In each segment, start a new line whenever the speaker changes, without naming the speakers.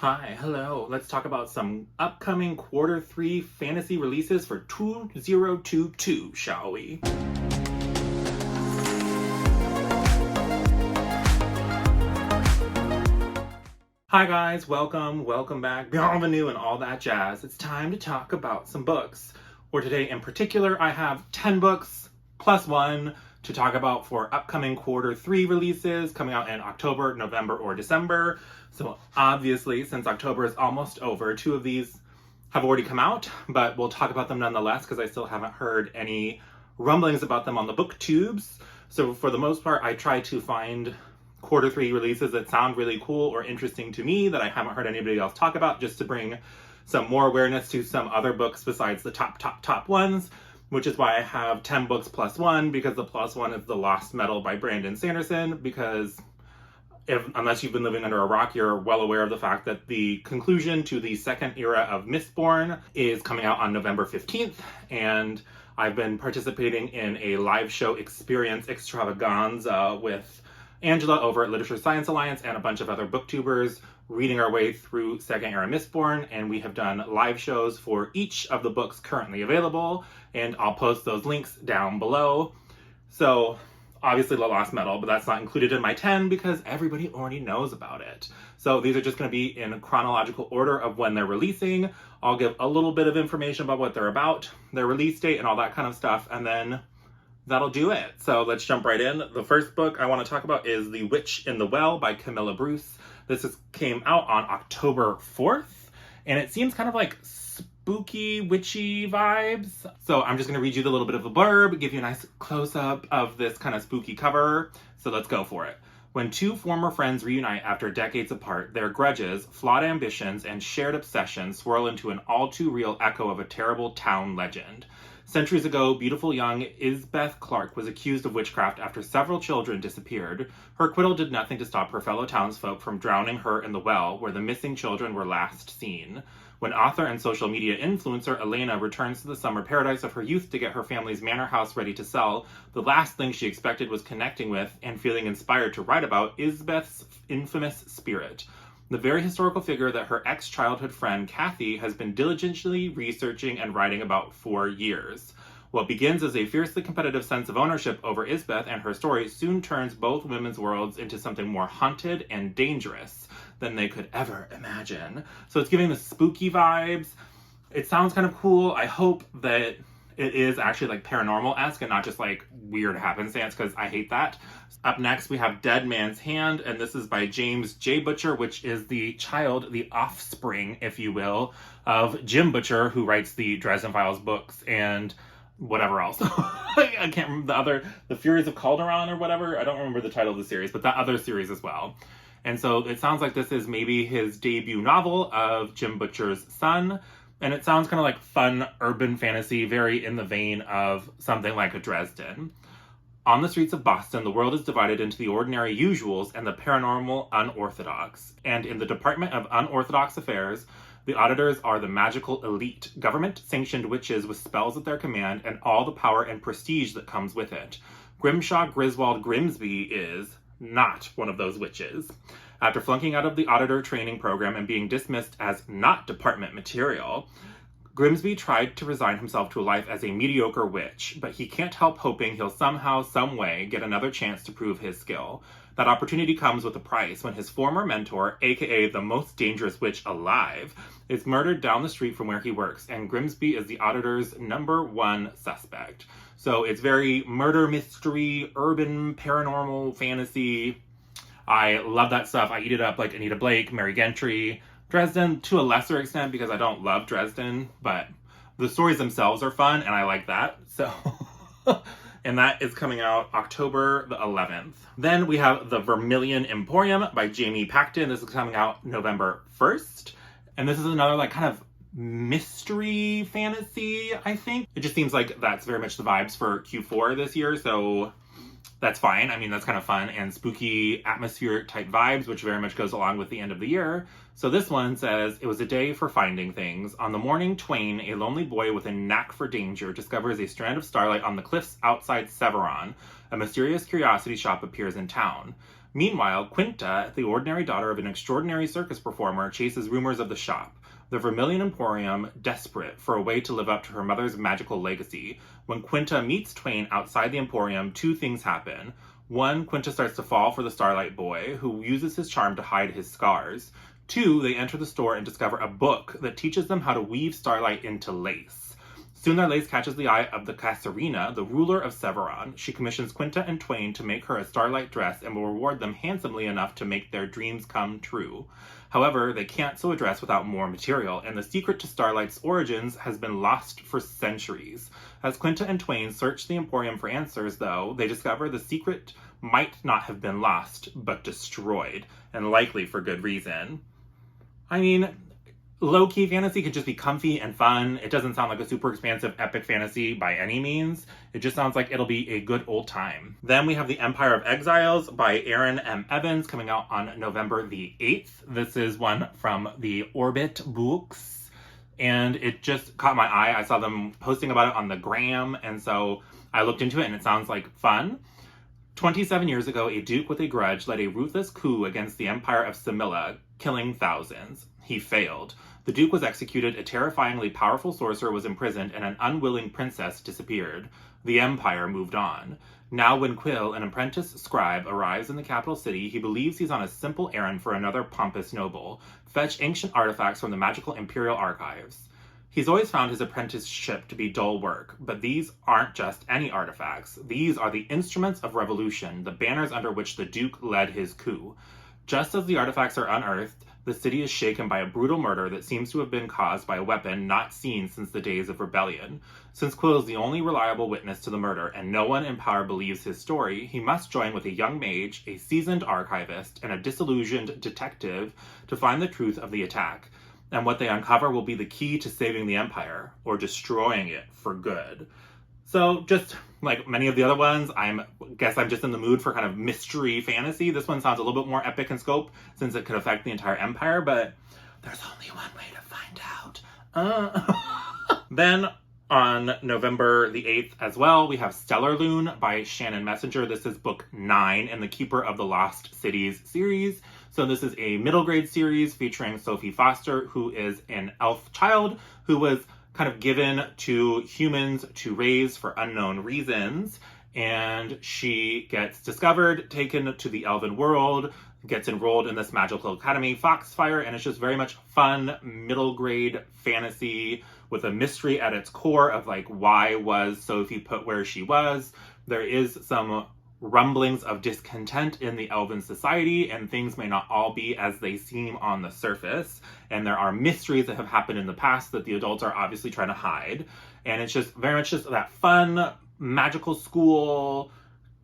Hi, hello. Let's talk about some upcoming quarter three fantasy releases for 2022, shall we? Hi guys, welcome back, bienvenue and all that jazz. It's time to talk about some books. For today in particular, I have 10 books plus one to talk about for upcoming quarter three releases coming out in October, November, or December. So obviously, since October is almost over, two of these have already come out, but we'll talk about them nonetheless because I still haven't heard any rumblings about them on the booktubes. So for the most part, I try to find quarter three releases that sound really cool or interesting to me that I haven't heard anybody else talk about, just to bring some more awareness to some other books besides the top ones, which is why I have 10 books plus one, because the plus one is The Lost Metal by Brandon Sanderson, because unless you've been living under a rock, you're well aware of the fact that the conclusion to the second era of Mistborn is coming out on November 15th, and I've been participating in a live show experience extravaganza with Angela over at Literature Science Alliance and a bunch of other booktubers reading our way through second era Mistborn, and we have done live shows for each of the books currently available, and I'll post those links down below. So obviously The Lost Metal, but that's not included in my 10 because everybody already knows about it. So these are just going to be in chronological order of when they're releasing. I'll give a little bit of information about what they're about, their release date, and all that kind of stuff, and then that'll do it. So let's jump right in. The first book I want to talk about is The Witch in the Well by Camilla Bruce. Came out on October 4th, and it seems kind of like spooky, witchy vibes. So I'm just going to read you the little bit of a blurb, give you a nice close-up of this kind of spooky cover. So let's go for it. When two former friends reunite after decades apart, their grudges, flawed ambitions, and shared obsessions swirl into an all-too-real echo of a terrible town legend. Centuries ago, beautiful young Isbeth Clark was accused of witchcraft after several children disappeared. Her acquittal did nothing to stop her fellow townsfolk from drowning her in the well where the missing children were last seen. When author and social media influencer Elena returns to the summer paradise of her youth to get her family's manor house ready to sell, the last thing she expected was connecting with and feeling inspired to write about Isbeth's infamous spirit. The very historical figure that her ex-childhood friend Kathy has been diligently researching and writing about for years. What begins as a fiercely competitive sense of ownership over Isbeth and her story soon turns both women's worlds into something more haunted and dangerous than they could ever imagine. So it's giving the spooky vibes. It sounds kind of cool. I hope that it is actually like paranormal-esque and not just like weird happenstance, because I hate that. Up next, we have Dead Man's Hand, and this is by James J. Butcher, which is the offspring, if you will, of Jim Butcher, who writes the Dresden Files books and whatever else. I can't remember the Furies of Calderon or whatever. I don't remember the title of the series, but that other series as well. And so it sounds like this is maybe his debut novel of Jim Butcher's son. And it sounds kind of like fun urban fantasy, very in the vein of something like a Dresden. On the streets of Boston, the world is divided into the ordinary usuals and the paranormal unorthodox. And in the Department of Unorthodox Affairs, the auditors are the magical elite, government-sanctioned witches with spells at their command and all the power and prestige that comes with it. Grimshaw Griswold Grimsby is not one of those witches. After flunking out of the auditor training program and being dismissed as not department material, Grimsby tried to resign himself to a life as a mediocre witch, but he can't help hoping he'll somehow, some way, get another chance to prove his skill. That opportunity comes with a price when his former mentor, aka the most dangerous witch alive, is murdered down the street from where he works, and Grimsby is the auditor's #1 suspect. So it's very murder mystery, urban, paranormal fantasy. I love that stuff. I eat it up like Anita Blake, Mary Gentry, Dresden to a lesser extent because I don't love Dresden, but the stories themselves are fun and I like that. So, and that is coming out October the 11th. Then we have The Vermillion Emporium by Jamie Pacton. This is coming out November 1st. And this is another like kind of mystery fantasy, I think. It just seems like that's very much the vibes for Q4 this year, so that's fine. I mean, that's kind of fun and spooky atmospheric type vibes, which very much goes along with the end of the year. So this one says, it was a day for finding things. On the morning, Twain, a lonely boy with a knack for danger, discovers a strand of starlight on the cliffs outside Severon. A mysterious curiosity shop appears in town. Meanwhile, Quinta, the ordinary daughter of an extraordinary circus performer, chases rumors of the shop, the Vermillion Emporium, desperate for a way to live up to her mother's magical legacy. When Quinta meets Twain outside the Emporium, two things happen. One, Quinta starts to fall for the Starlight Boy, who uses his charm to hide his scars. Two, they enter the store and discover a book that teaches them how to weave starlight into lace. Soon their lace catches the eye of the Kasserina, the ruler of Severon. She commissions Quinta and Twain to make her a starlight dress and will reward them handsomely enough to make their dreams come true. However, they can't sew a dress without more material, and the secret to Starlight's origins has been lost for centuries. As Quinta and Twain search the Emporium for answers, though, they discover the secret might not have been lost, but destroyed, and likely for good reason. I mean, low-key fantasy could just be comfy and fun. It doesn't sound like a super expansive epic fantasy by any means. It just sounds like it'll be a good old time. Then we have The Empire of Exiles by Erin M. Evans coming out on November the 8th. This is one from the Orbit Books, and it just caught my eye. I saw them posting about it on the gram, and so I looked into it, and it sounds like fun. 27 years ago, a duke with a grudge led a ruthless coup against the Empire of Camilla, killing thousands. He failed. The Duke was executed, a terrifyingly powerful sorcerer was imprisoned, and an unwilling princess disappeared. The Empire moved on. Now when Quill, an apprentice scribe, arrives in the capital city, he believes he's on a simple errand for another pompous noble. Fetch ancient artifacts from the magical imperial archives. He's always found his apprenticeship to be dull work, but these aren't just any artifacts. These are the instruments of revolution, the banners under which the Duke led his coup. Just as the artifacts are unearthed, the city is shaken by a brutal murder that seems to have been caused by a weapon not seen since the days of rebellion. Since Quill is the only reliable witness to the murder and no one in power believes his story, he must join with a young mage, a seasoned archivist, and a disillusioned detective to find the truth of the attack. And what they uncover will be the key to saving the Empire, or destroying it for good. So just like many of the other ones, guess I'm just in the mood for kind of mystery fantasy. This one sounds a little bit more epic in scope since it could affect the entire empire, but there's only one way to find out. Then on November the 8th as well, we have Stellarlune by Shannon Messenger. This is book 9 in the Keeper of the Lost Cities series. So this is a middle grade series featuring Sophie Foster, who is an elf child who was kind of given to humans to raise for unknown reasons. And she gets discovered, taken to the elven world, gets enrolled in this magical academy, Foxfire, and it's just very much fun, middle grade fantasy with a mystery at its core of like, why was Sophie put where she was? There is some rumblings of discontent in the elven society, and things may not all be as they seem on the surface. And there are mysteries that have happened in the past that the adults are obviously trying to hide. And it's just very much just that fun, magical school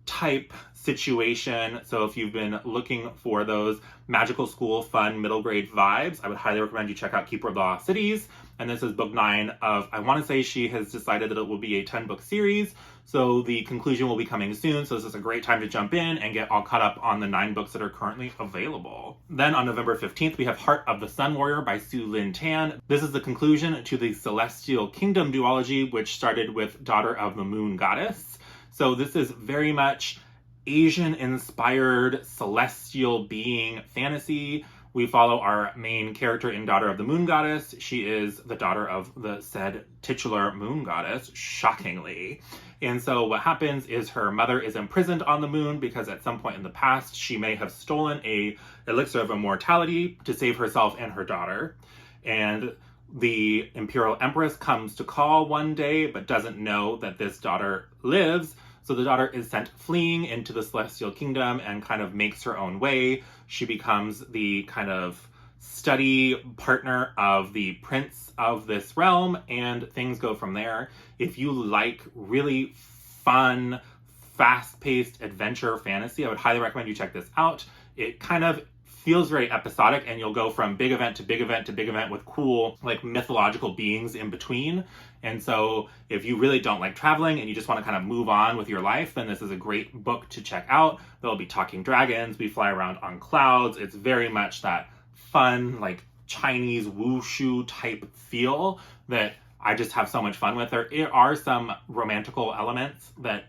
type situation. So if you've been looking for those magical school, fun, middle grade vibes, I would highly recommend you check out Keeper of the Lost Cities. And this is book 9 of, I want to say she has decided that it will be a 10-book series. So the conclusion will be coming soon. So this is a great time to jump in and get all caught up on the 9 books that are currently available. Then on November 15th, we have Heart of the Sun Warrior by Sue Lynn Tan. This is the conclusion to the Celestial Kingdom duology, which started with Daughter of the Moon Goddess. So this is very much Asian-inspired celestial being fantasy. We follow our main character in Daughter of the Moon Goddess. She is the daughter of the said titular moon goddess, shockingly. And so what happens is her mother is imprisoned on the moon because at some point in the past, she may have stolen a elixir of immortality to save herself and her daughter. And the Imperial Empress comes to call one day, but doesn't know that this daughter lives. So the daughter is sent fleeing into the Celestial Kingdom and kind of makes her own way. She becomes the kind of study partner of the prince of this realm, and things go from there. If you like really fun, fast-paced adventure fantasy, I would highly recommend you check this out. It kind of feels very episodic, and you'll go from big event to big event to big event with cool, like, mythological beings in between. And so if you really don't like traveling and you just want to kind of move on with your life, then this is a great book to check out. There'll be talking dragons, we fly around on clouds. It's very much that fun, like, Chinese wushu type feel that I just have so much fun with. There are some romantical elements that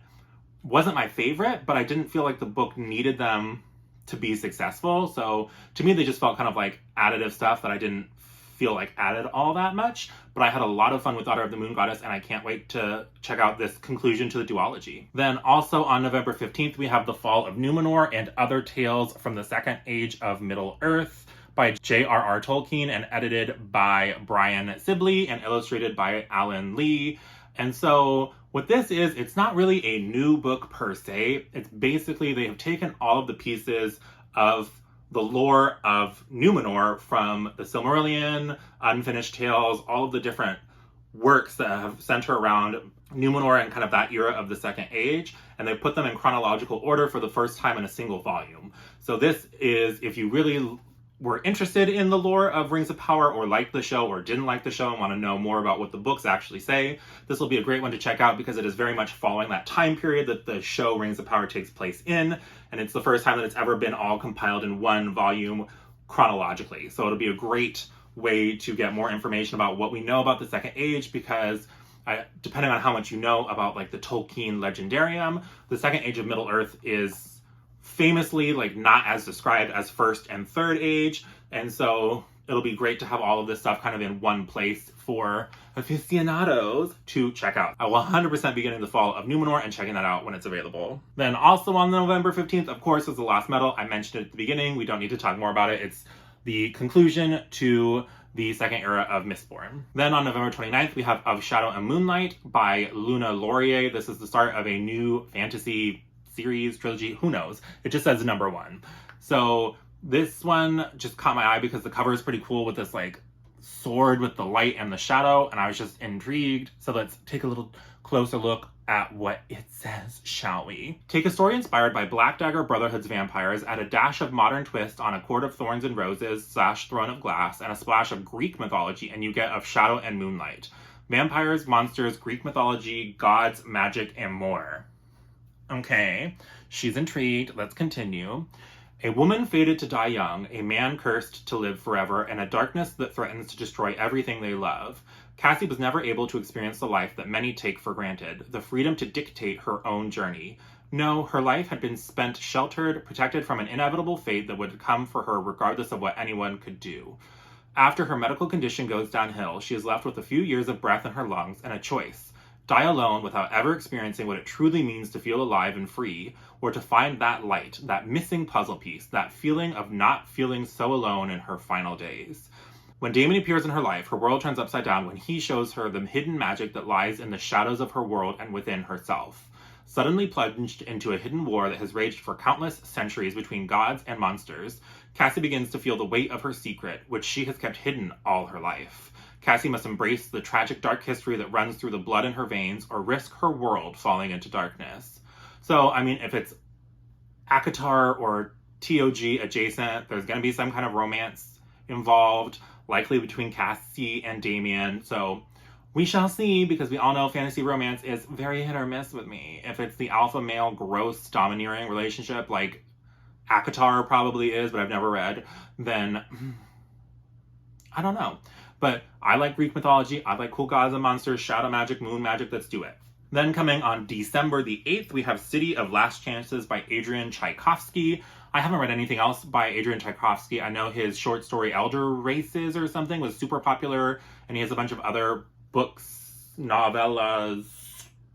wasn't my favorite, but I didn't feel like the book needed them to be successful. So to me, they just felt kind of like additive stuff that I didn't feel like added all that much, but I had a lot of fun with Daughter of the Moon Goddess, and I can't wait to check out this conclusion to the duology. Then also on November 15th, we have The Fall of Numenor and Other Tales from the Second Age of Middle-earth by J.R.R. Tolkien and edited by Brian Sibley and illustrated by Alan Lee. And so what this is, it's not really a new book per se. It's basically they have taken all of the pieces of the lore of Numenor from the Silmarillion, Unfinished Tales, all of the different works that have centered around Numenor and kind of that era of the Second Age, and they put them in chronological order for the first time in a single volume. So this is, if you really were interested in the lore of Rings of Power or liked the show or didn't like the show and want to know more about what the books actually say, this will be a great one to check out because it is very much following that time period that the show Rings of Power takes place in, and it's the first time that it's ever been all compiled in one volume chronologically. So it'll be a great way to get more information about what we know about the Second Age because depending on how much you know about like the Tolkien legendarium, the Second Age of Middle-earth is famously like not as described as First and Third Age, and so it'll be great to have all of this stuff kind of in one place for aficionados to check out. I will 100% be getting The Fall of Numenor and checking that out when it's available. Then also on November 15th, of course, is The Last Metal. I mentioned it at the beginning. We don't need to talk more about it. It's the conclusion to the second era of Mistborn. Then on November 29th, we have Of Shadow and Moonlight by Luna Laurier. This is the start of a new fantasy series, trilogy, who knows? It just says number 1. So this one just caught my eye because the cover is pretty cool with this like sword with the light and the shadow, and I was just intrigued. So let's take a little closer look at what it says, shall we? Take a story inspired by Black Dagger Brotherhood's vampires, add a dash of modern twist on A Court of Thorns and Roses / Throne of Glass, and a splash of Greek mythology, and you get Of Shadow and Moonlight. Vampires, monsters, Greek mythology, gods, magic, and more. Okay, she's intrigued. Let's continue. A woman fated to die young, a man cursed to live forever, and a darkness that threatens to destroy everything they love. Cassie was never able to experience the life that many take for granted, the freedom to dictate her own journey. No, her life had been spent sheltered, protected from an inevitable fate that would come for her regardless of what anyone could do. After her medical condition goes downhill, she is left with a few years of breath in her lungs and a choice. Die alone without ever experiencing what it truly means to feel alive and free, or to find that light, that missing puzzle piece, that feeling of not feeling so alone in her final days. When Damon appears in her life, her world turns upside down when he shows her the hidden magic that lies in the shadows of her world and within herself. Suddenly plunged into a hidden war that has raged for countless centuries between gods and monsters, Cassie begins to feel the weight of her secret, which she has kept hidden all her life. Cassie must embrace the tragic dark history that runs through the blood in her veins or risk her world falling into darkness. So, I mean, if it's ACOTAR or TOG adjacent, there's going to be some kind of romance involved, likely between Cassie and Damien. So we shall see, because we all know fantasy romance is very hit or miss with me. If it's the alpha male, gross, domineering relationship like ACOTAR probably is, but I've never read, then I don't know. But I like Greek mythology, I like cool gods and monsters, shadow magic, moon magic, let's do it. Then coming on December the 8th, we have City of Last Chances by Adrian Tchaikovsky. I haven't read anything else by Adrian Tchaikovsky. I know his short story Elder Races or something was super popular, and he has a bunch of other books, novellas,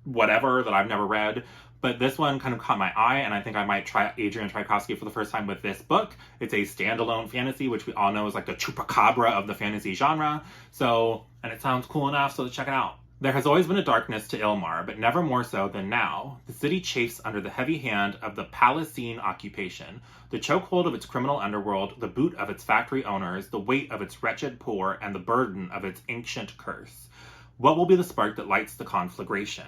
whatever, that I've never read. But this one kind of caught my eye, and I think I might try Adrian Tchaikovsky for the first time with this book. It's a standalone fantasy, which we all know is like the chupacabra of the fantasy genre. So, and it sounds cool enough, so let's check it out. There has always been a darkness to Ilmar, but never more so than now. The city chafes under the heavy hand of the Palestine occupation, the chokehold of its criminal underworld, the boot of its factory owners, the weight of its wretched poor, and the burden of its ancient curse. What will be the spark that lights the conflagration?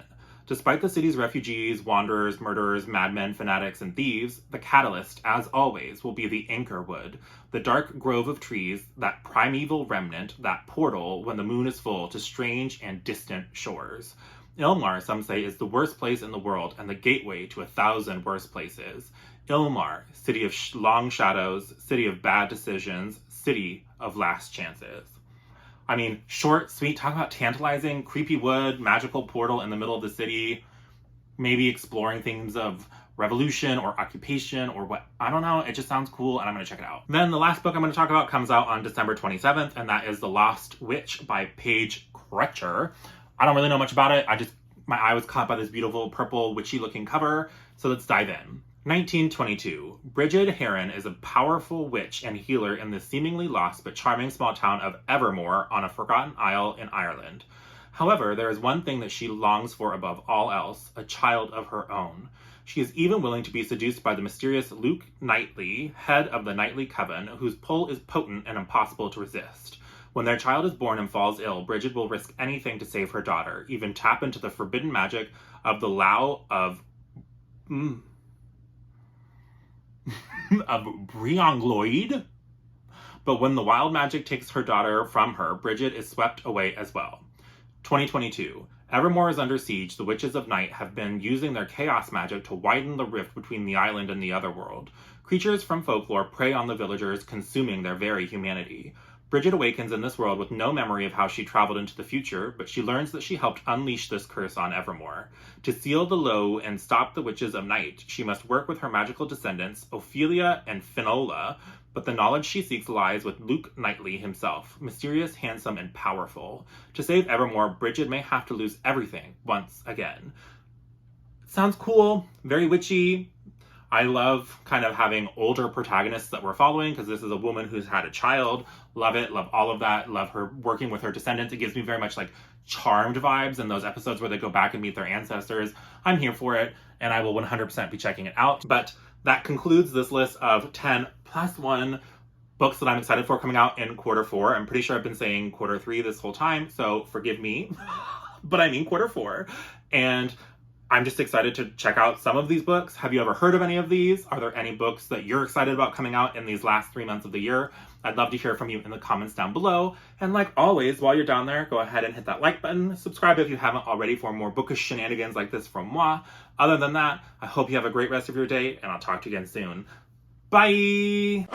Despite the city's refugees, wanderers, murderers, madmen, fanatics, and thieves, the catalyst, as always, will be the anchor wood, the dark grove of trees, that primeval remnant, that portal when the moon is full to strange and distant shores. Ilmar, some say, is the worst place in the world and the gateway to 1,000 worse places. Ilmar, city of long shadows, city of bad decisions, city of last chances. I mean, short, sweet, talk about tantalizing, creepy wood, magical portal in the middle of the city, maybe exploring themes of revolution or occupation or what, I don't know. It just sounds cool and I'm going to check it out. Then the last book I'm going to talk about comes out on December 27th, and that is The Lost Witch by Paige Crutcher. I don't really know much about it. My eye was caught by this beautiful purple witchy looking cover. So let's dive in. 1922. Bridget Heron is a powerful witch and healer in the seemingly lost but charming small town of Evermore on a forgotten isle in Ireland. However, there is one thing that she longs for above all else, a child of her own. She is even willing to be seduced by the mysterious Luke Knightley, head of the Knightley Coven, whose pull is potent and impossible to resist. When their child is born and falls ill, Bridget will risk anything to save her daughter, even tap into the forbidden magic of the Lough of Briongloid. But when the wild magic takes her daughter from her, Bridget is swept away as well. 2022. Evermore is under siege. The Witches of Night have been using their chaos magic to widen the rift between the island and the other world. Creatures from folklore prey on the villagers, consuming their very humanity. Bridget awakens in this world with no memory of how she traveled into the future, but she learns that she helped unleash this curse on Evermore. To seal the low and stop the Witches of Night, she must work with her magical descendants, Ophelia and Finola, but the knowledge she seeks lies with Luke Knightley himself, mysterious, handsome, and powerful. To save Evermore, Bridget may have to lose everything once again. Sounds cool, very witchy. I love kind of having older protagonists that we're following, because this is a woman who's had a child. Love it, love all of that, love her working with her descendants. It gives me very much like Charmed vibes in those episodes where they go back and meet their ancestors. I'm here for it, and I will 100% be checking it out. But that concludes this list of 10 plus 1 books that I'm excited for coming out in quarter 4. I'm pretty sure I've been saying quarter 3 this whole time, so forgive me, but I mean quarter 4. And I'm just excited to check out some of these books. Have you ever heard of any of these? Are there any books that you're excited about coming out in these last 3 months of the year? I'd love to hear from you in the comments down below. And like always, while you're down there, go ahead and hit that like button. Subscribe if you haven't already for more bookish shenanigans like this from moi. Other than that, I hope you have a great rest of your day, and I'll talk to you again soon. Bye!